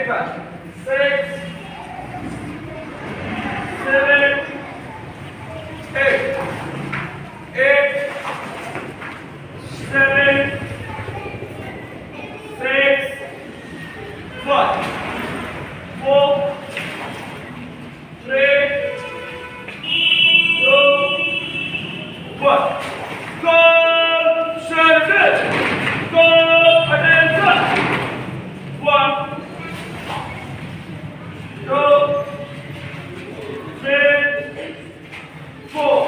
fast. 6, 7, 8. 8, 7, 6, 5, 4, 3, 2, 1. Go! Shut it! Go! Attention! 1, 2, 3, 4,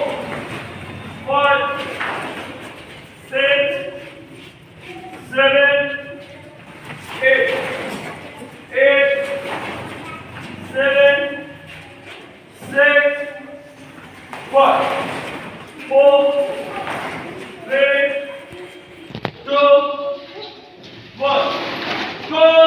5, 6, 7, 8, 8, 7, 6, 5, 4, 3, 2, 1. Go!